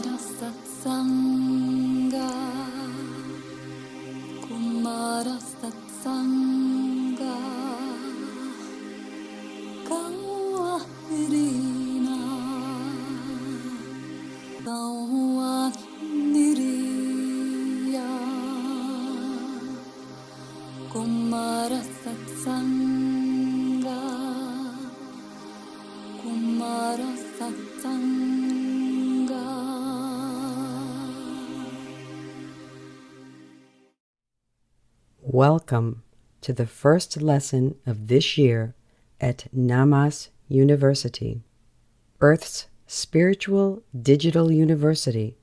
Satsanga, Kumara Satsanga, Kawahirina, Kawahiriya, Kumara Satsanga, Kumara Satsanga. Welcome to the first lesson of this year at Namas University, Earth's spiritual digital university,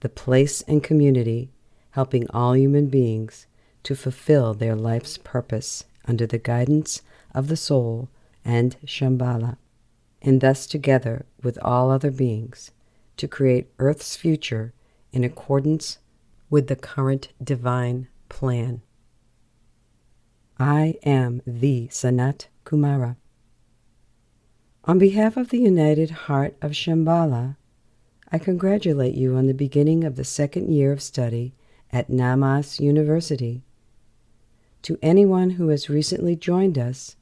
the place and community helping all human beings to fulfill their life's purpose under the guidance of the soul and Shambhala, and thus together with all other beings to create Earth's future in accordance with the current divine plan. I am the Sanat Kumara. On behalf of the United Heart of Shambhala, I congratulate you on the beginning of the second year of study at Namas University. To anyone who has recently joined us,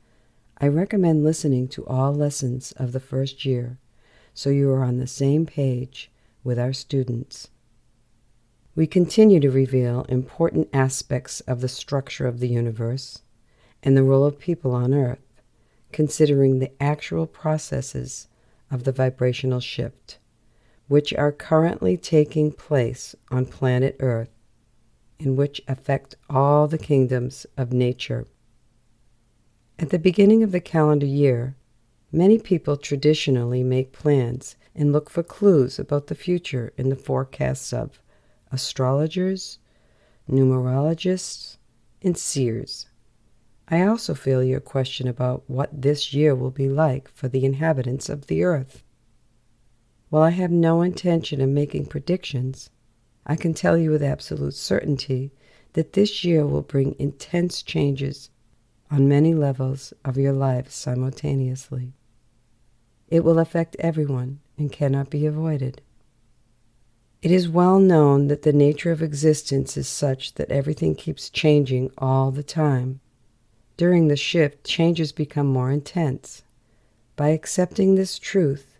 I recommend listening to all lessons of the first year so you are on the same page with our students. We continue to reveal important aspects of the structure of the universe and the role of people on Earth, considering the actual processes of the vibrational shift, which are currently taking place on planet Earth, and which affect all the kingdoms of nature. At the beginning of the calendar year, many people traditionally make plans and look for clues about the future in the forecasts of astrologers, numerologists, and seers. I also feel your question about what this year will be like for the inhabitants of the earth. While I have no intention of making predictions, I can tell you with absolute certainty that this year will bring intense changes on many levels of your lives simultaneously. It will affect everyone and cannot be avoided. It is well known that the nature of existence is such that everything keeps changing all the time. During the shift, changes become more intense. By accepting this truth,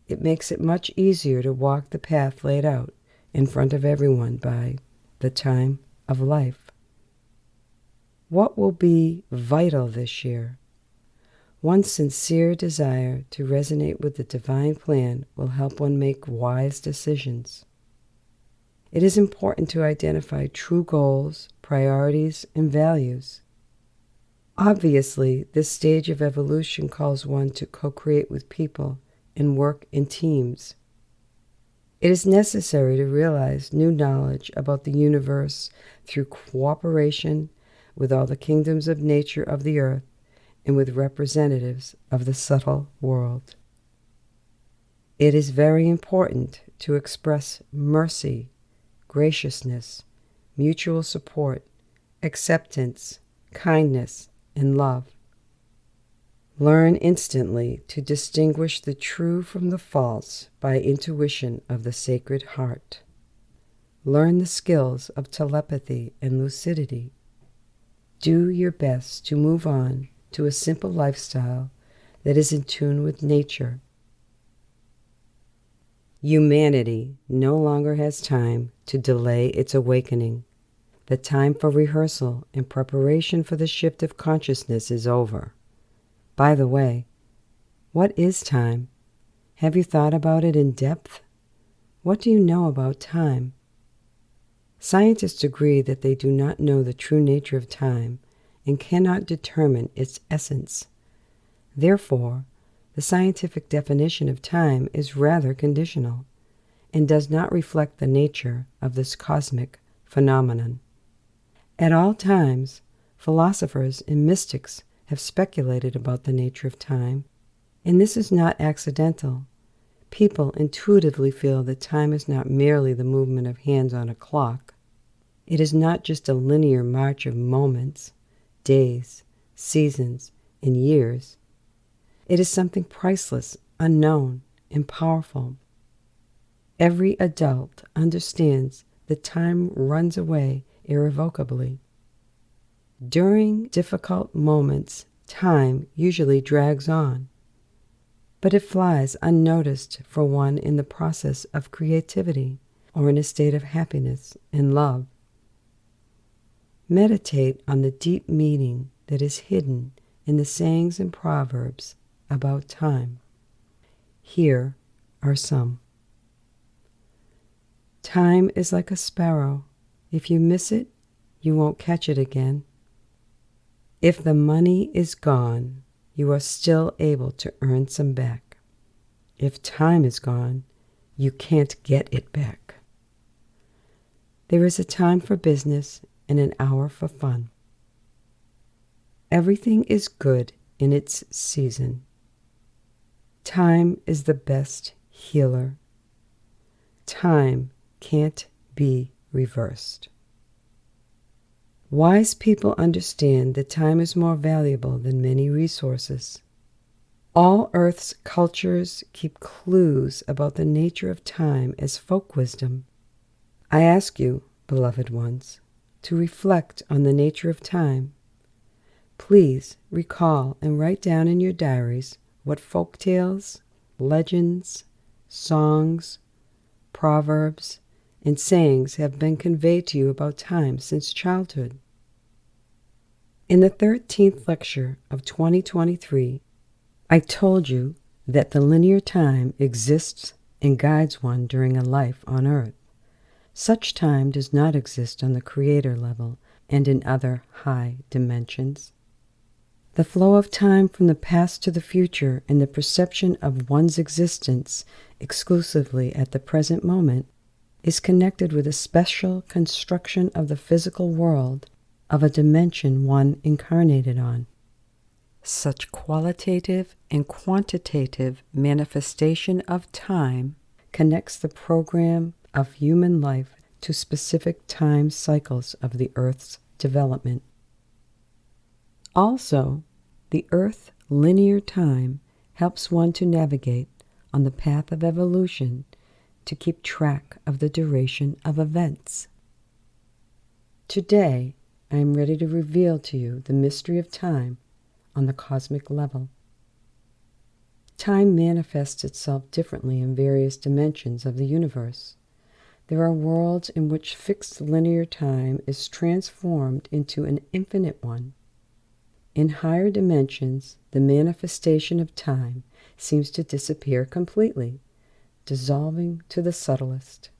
it makes it much easier to walk the path laid out in front of everyone by the time of life. What will be vital this year? One sincere desire to resonate with the divine plan will help one make wise decisions. It is important to identify true goals, priorities, and values. Obviously, this stage of evolution calls one to co-create with people and work in teams. It is necessary to realize new knowledge about the universe through cooperation with all the kingdoms of nature of the earth and with representatives of the subtle world. It is very important to express mercy, graciousness, mutual support, acceptance, kindness, and love. Learn instantly to distinguish the true from the false by intuition of the Sacred Heart. Learn the skills of telepathy and lucidity. Do your best to move on to a simple lifestyle that is in tune with nature. Humanity no longer has time to delay its awakening. The time for rehearsal and preparation for the shift of consciousness is over. By the way, what is time? Have you thought about it in depth? What do you know about time? Scientists agree that they do not know the true nature of time and cannot determine its essence. Therefore, the scientific definition of time is rather conditional and does not reflect the nature of this cosmic phenomenon. At all times, philosophers and mystics have speculated about the nature of time, and this is not accidental. People intuitively feel that time is not merely the movement of hands on a clock. It is not just a linear march of moments, days, seasons, and years. It is something priceless, unknown, and powerful. Every adult understands that time runs away irrevocably. During difficult moments, time usually drags on, but it flies unnoticed for one in the process of creativity or in a state of happiness and love. Meditate on the deep meaning that is hidden in the sayings and proverbs about time. Here are some. Time is like a sparrow. If you miss it, you won't catch it again. If the money is gone, you are still able to earn some back. If time is gone, you can't get it back. There is a time for business and an hour for fun. Everything is good in its season. Time is the best healer. Time can't be reversed. Wise people understand that time is more valuable than many resources. All Earth's cultures keep clues about the nature of time as folk wisdom. I ask you, beloved ones, to reflect on the nature of time. Please recall and write down in your diaries what folk tales, legends, songs, proverbs, and sayings have been conveyed to you about time since childhood. In the 13th lecture of 2023, I told you that the linear time exists and guides one during a life on Earth. Such time does not exist on the creator level and in other high dimensions. The flow of time from the past to the future and the perception of one's existence exclusively at the present moment is connected with a special construction of the physical world of a dimension one incarnated on. Such qualitative and quantitative manifestation of time connects the program of human life to specific time cycles of the Earth's development. Also, the Earth linear time helps one to navigate on the path of evolution to keep track of the duration of events. Today, I am ready to reveal to you the mystery of time on the cosmic level. Time manifests itself differently in various dimensions of the universe. There are worlds in which fixed linear time is transformed into an infinite one. In higher dimensions, the manifestation of time seems to disappear completely, dissolving to the subtlest.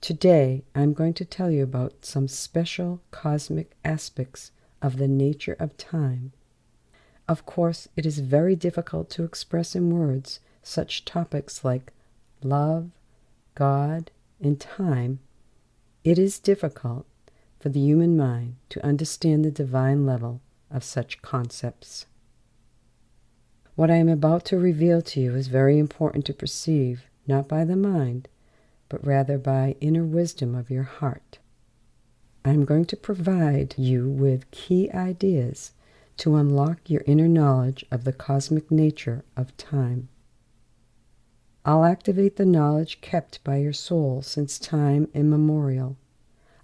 Today, I'm going to tell you about some special cosmic aspects of the nature of time. Of course, it is very difficult to express in words such topics like love, God, and time. It is difficult for the human mind to understand the divine level of such concepts. What I am about to reveal to you is very important to perceive, not by the mind, but rather by inner wisdom of your heart. I am going to provide you with key ideas to unlock your inner knowledge of the cosmic nature of time. I'll activate the knowledge kept by your soul since time immemorial.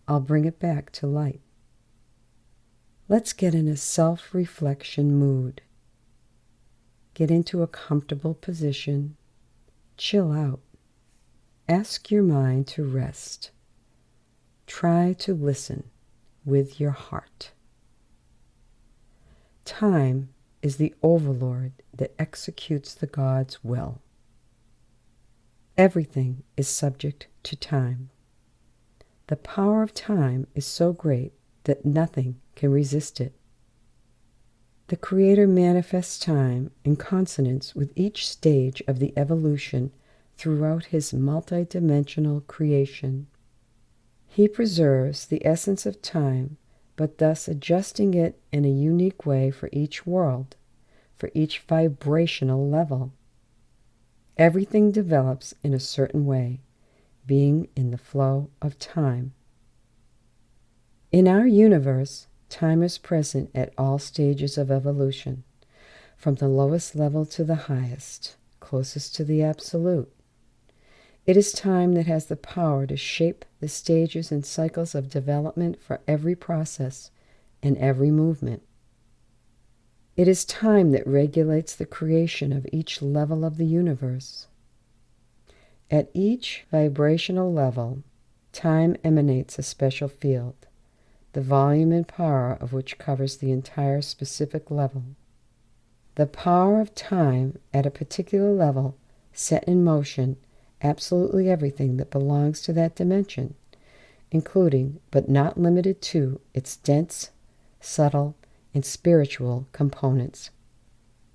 I'll bring it back to light. Let's get in a self-reflection mood. Get into a comfortable position. Chill out. Ask your mind to rest. Try to listen with your heart. Time is the overlord that executes the God's will. Everything is subject to time. The power of time is so great that nothing can resist it. The Creator manifests time in consonance with each stage of the evolution throughout his multidimensional creation. He preserves the essence of time, but thus adjusting it in a unique way for each world, for each vibrational level. Everything develops in a certain way, being in the flow of time. In our universe, time is present at all stages of evolution, from the lowest level to the highest, closest to the absolute. It is time that has the power to shape the stages and cycles of development for every process and every movement. It is time that regulates the creation of each level of the universe. At each vibrational level, time emanates a special field, the volume and power of which covers the entire specific level. The power of time at a particular level set in motion absolutely everything that belongs to that dimension, including but not limited to its dense, subtle, and spiritual components.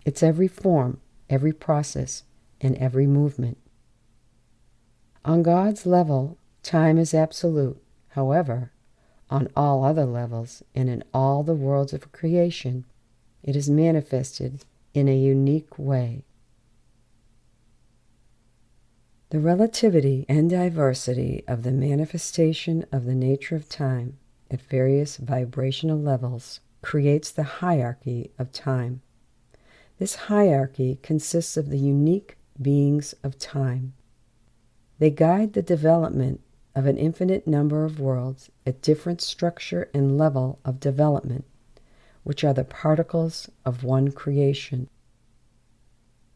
Its every form, every process, and every movement. On God's level, time is absolute. However, on all other levels and in all the worlds of creation, it is manifested in a unique way. The relativity and diversity of the manifestation of the nature of time at various vibrational levels creates the hierarchy of time. This hierarchy consists of the unique beings of time. They guide the development of an infinite number of worlds at different structure and level of development, which are the particles of one creation.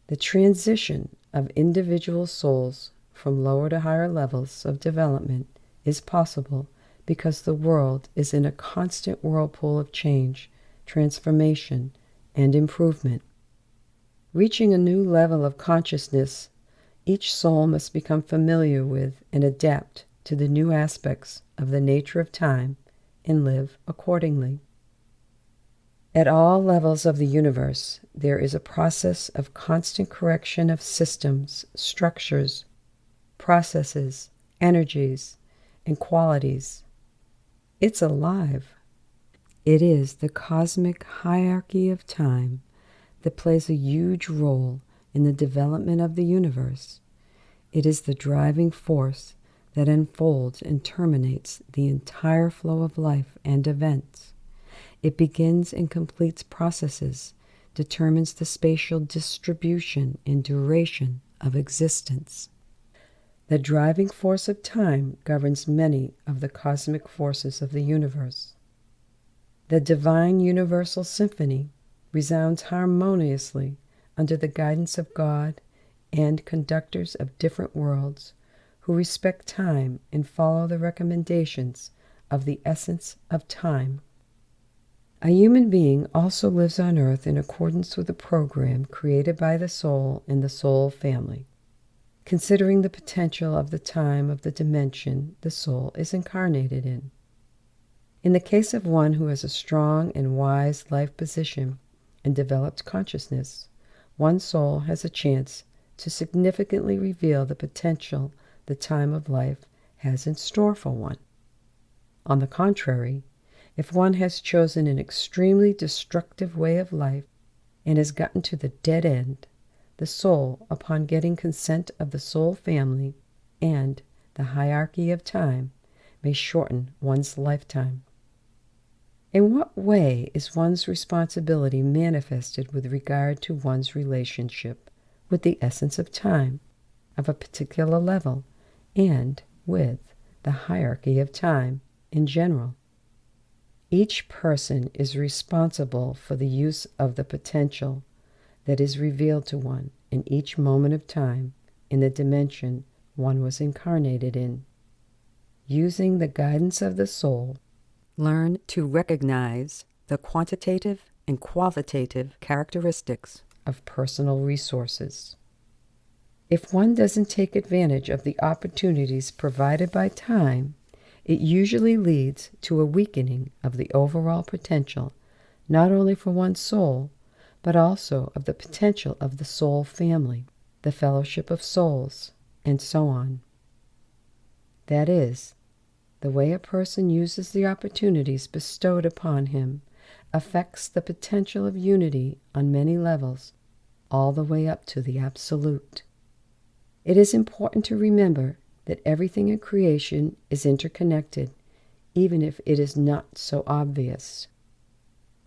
The transition of individual souls from lower to higher levels of development is possible because the world is in a constant whirlpool of change, transformation, and improvement. Reaching a new level of consciousness, each soul must become familiar with and adapt to the new aspects of the nature of time and live accordingly. At all levels of the universe, there is a process of constant correction of systems, structures, processes, energies, and qualities. It's alive. It is the cosmic hierarchy of time that plays a huge role in the development of the universe. It is the driving force that unfolds and terminates the entire flow of life and events. It begins and completes processes, determines the spatial distribution and duration of existence. The driving force of time governs many of the cosmic forces of the universe. The divine universal symphony resounds harmoniously under the guidance of God and conductors of different worlds who respect time and follow the recommendations of the essence of time. A human being also lives on earth in accordance with a program created by the soul and the soul family, considering the potential of the time of the dimension the soul is incarnated in. In the case of one who has a strong and wise life position and developed consciousness, one soul has a chance to significantly reveal the potential the time of life has in store for one. On the contrary, if one has chosen an extremely destructive way of life and has gotten to the dead end, the soul, upon getting consent of the soul family and the hierarchy of time, may shorten one's lifetime. In what way is one's responsibility manifested with regard to one's relationship with the essence of time, of a particular level, and with the hierarchy of time in general? Each person is responsible for the use of the potential that is revealed to one in each moment of time in the dimension one was incarnated in. Using the guidance of the soul, learn to recognize the quantitative and qualitative characteristics of personal resources. If one doesn't take advantage of the opportunities provided by time, it usually leads to a weakening of the overall potential, not only for one's soul, but also of the potential of the soul family, the fellowship of souls, and so on. That is, the way a person uses the opportunities bestowed upon him affects the potential of unity on many levels, all the way up to the absolute. It is important to remember that everything in creation is interconnected, even if it is not so obvious.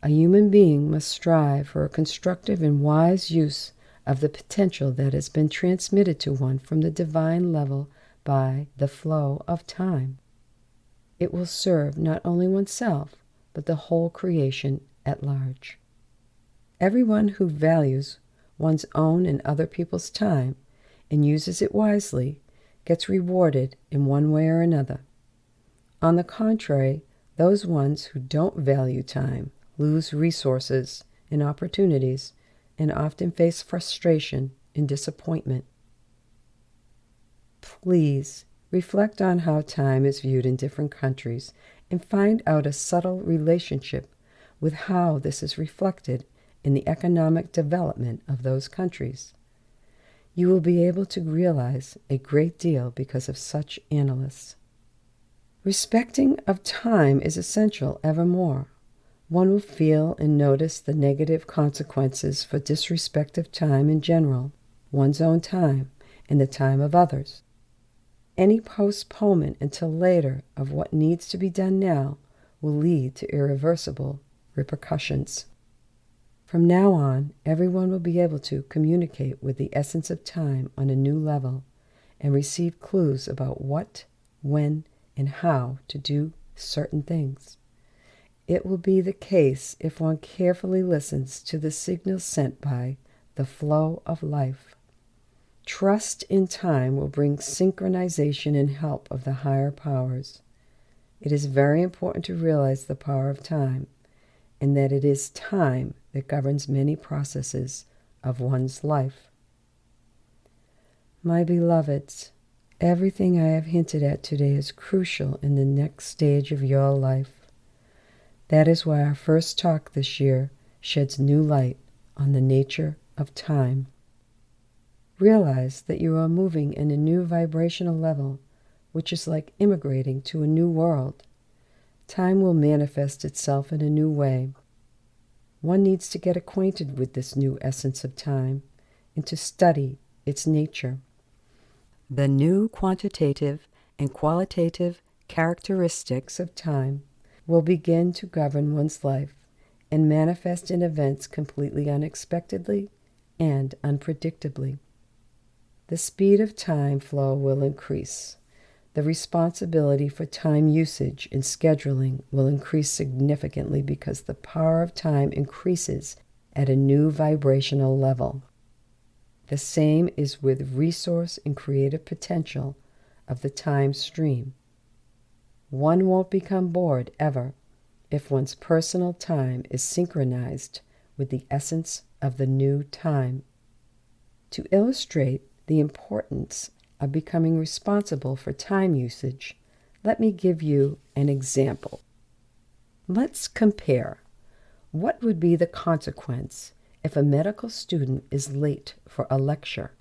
A human being must strive for a constructive and wise use of the potential that has been transmitted to one from the divine level by the flow of time. It will serve not only oneself, but the whole creation at large. Everyone who values one's own and other people's time and uses it wisely gets rewarded in one way or another. On the contrary, those ones who don't value time lose resources and opportunities and often face frustration and disappointment. Please reflect on how time is viewed in different countries and find out a subtle relationship with how this is reflected in the economic development of those countries. You will be able to realize a great deal because of such analysis. Respecting of time is essential evermore. One will feel and notice the negative consequences for disrespect of time in general, one's own time, and the time of others. Any postponement until later of what needs to be done now will lead to irreversible repercussions. From now on, everyone will be able to communicate with the essence of time on a new level and receive clues about what, when, and how to do certain things. It will be the case if one carefully listens to the signals sent by the flow of life. Trust in time will bring synchronization and help of the higher powers. It is very important to realize the power of time, and that it is time that governs many processes of one's life. My beloveds, everything I have hinted at today is crucial in the next stage of your life. That is why our first talk this year sheds new light on the nature of time. Realize that you are moving in a new vibrational level, which is like immigrating to a new world. Time will manifest itself in a new way. One needs to get acquainted with this new essence of time and to study its nature. The new quantitative and qualitative characteristics of time will begin to govern one's life and manifest in events completely unexpectedly and unpredictably. The speed of time flow will increase. The responsibility for time usage and scheduling will increase significantly because the power of time increases at a new vibrational level. The same is with resource and creative potential of the time stream. One won't become bored ever if one's personal time is synchronized with the essence of the new time. To illustrate the importance of becoming responsible for time usage, let me give you an example. Let's compare. What would be the consequence if a medical student is late for a lecture?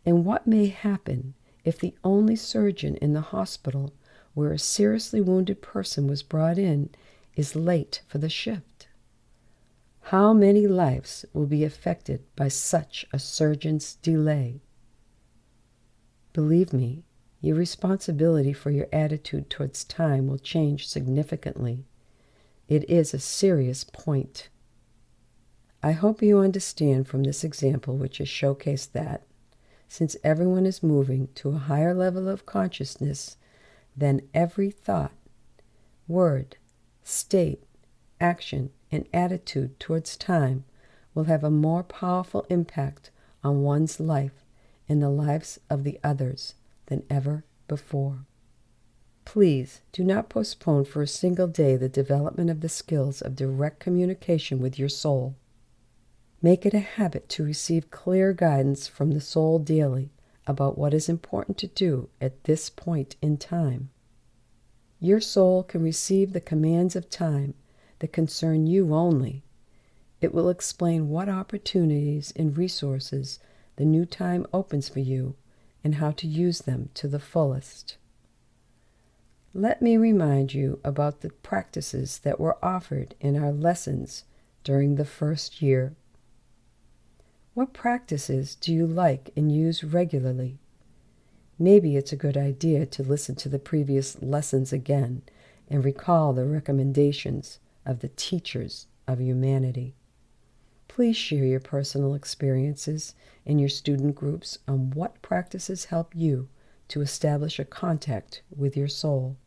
And what may happen if the only surgeon in the hospital where a seriously wounded person was brought in is late for the shift? How many lives will be affected by such a surgeon's delay? Believe me, your responsibility for your attitude towards time will change significantly. It is a serious point. I hope you understand from this example, which has showcased that, since everyone is moving to a higher level of consciousness, then every thought, word, state, action, and attitude towards time will have a more powerful impact on one's life and the lives of the others than ever before. Please do not postpone for a single day the development of the skills of direct communication with your soul. Make it a habit to receive clear guidance from the soul daily about what is important to do at this point in time. Your soul can receive the commands of time that concern you only. It will explain what opportunities and resources the new time opens for you and how to use them to the fullest. Let me remind you about the practices that were offered in our lessons during the first year. What practices do you like and use regularly? Maybe it's a good idea to listen to the previous lessons again and recall the recommendations of the teachers of humanity. Please share your personal experiences in your student groups on what practices help you to establish a contact with your soul.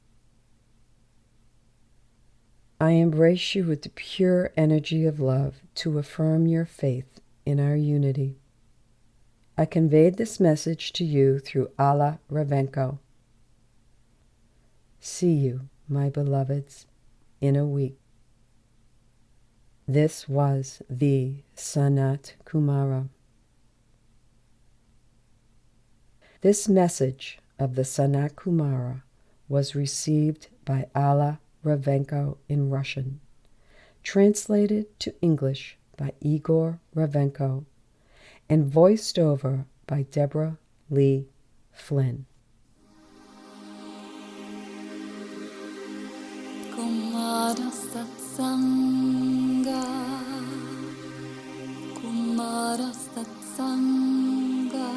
I embrace you with the pure energy of love to affirm your faith in our unity. I conveyed this message to you through Allah Ravenko. See you, my beloveds, in a week. This was the Sanat Kumara. This message of the Sanat Kumara was received by Allah Ravenko in Russian, translated to English by Igor Ravenko, and voiced over by Deborah Lee Flynn. Kumara Satsanga, Kumara Satsanga,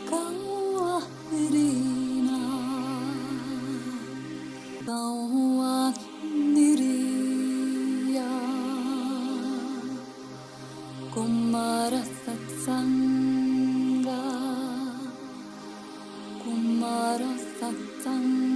Kawairina, Kawairiya, Kumara Satsanga, Kumara Satsanga.